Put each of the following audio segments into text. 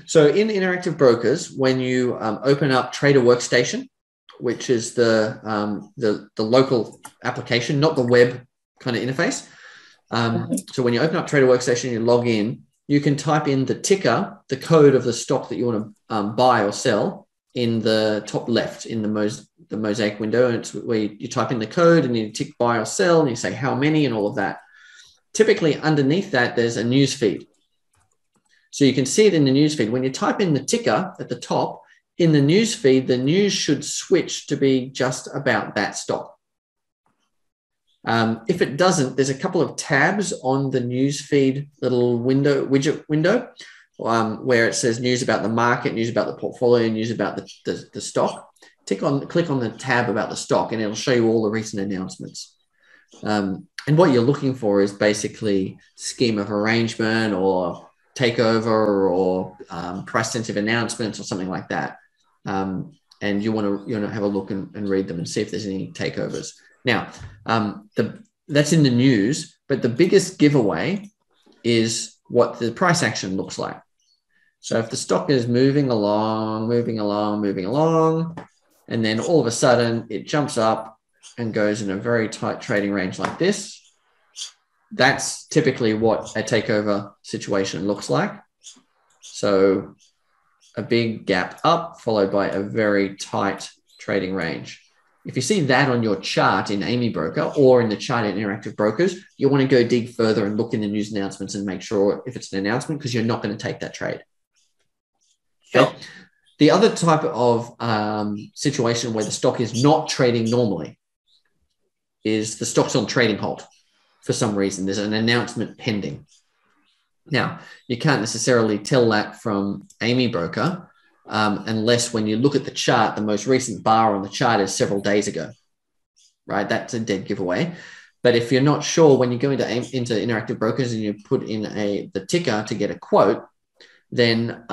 So in Interactive Brokers, when you open up Trader Workstation, which is the local application, not the web kind of interface. So when you open up Trader Workstation, you log in, you can type in the ticker, the code of the stock that you want to buy or sell in the top left in the mosaic window. And it's where you type in the code and you tick buy or sell and you say how many and all of that. Typically underneath that, there's a news feed. So you can see it in the news feed. When you type in the ticker at the top, in the news feed, the news should switch to be just about that stock. If it doesn't, there's a couple of tabs on the news feed little widget window where it says news about the market, news about the portfolio, news about the stock. Click on the tab about the stock and it'll show you all the recent announcements. And what you're looking for is basically scheme of arrangement or takeover or price sensitive announcements or something like that. And you want to have a look and read them and see if there's any takeovers. Now, that's in the news, but the biggest giveaway is what the price action looks like. So if the stock is moving along, and then all of a sudden it jumps up and goes in a very tight trading range like this, that's typically what a takeover situation looks like. So a big gap up followed by a very tight trading range. If you see that on your chart in Amy Broker or in the chart in Interactive Brokers, you want to go dig further and look in the news announcements and make sure if it's an announcement, because you're not going to take that trade. Sure. Okay? The other type of situation where the stock is not trading normally is the stock's on trading halt for some reason. There's an announcement pending. Now, you can't necessarily tell that from Amy Broker unless when you look at the chart, the most recent bar on the chart is several days ago, right? That's a dead giveaway. But if you're not sure, when you go into Interactive Brokers and you put in the ticker to get a quote, then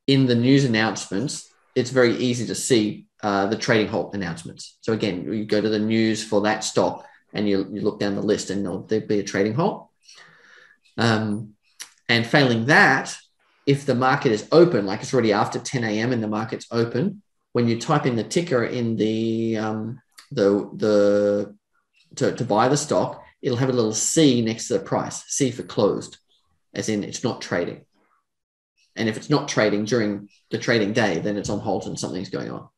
in the news announcements, it's very easy to see the trading halt announcements. So again, you go to the news for that stock and you look down the list and there'll be a trading halt. And failing that, if the market is open, like it's already after 10 a.m. and the market's open, when you type in the ticker in to buy the stock, it'll have a little C next to the price, C for closed, as in it's not trading. And if it's not trading during the trading day, then it's on halt and something's going on.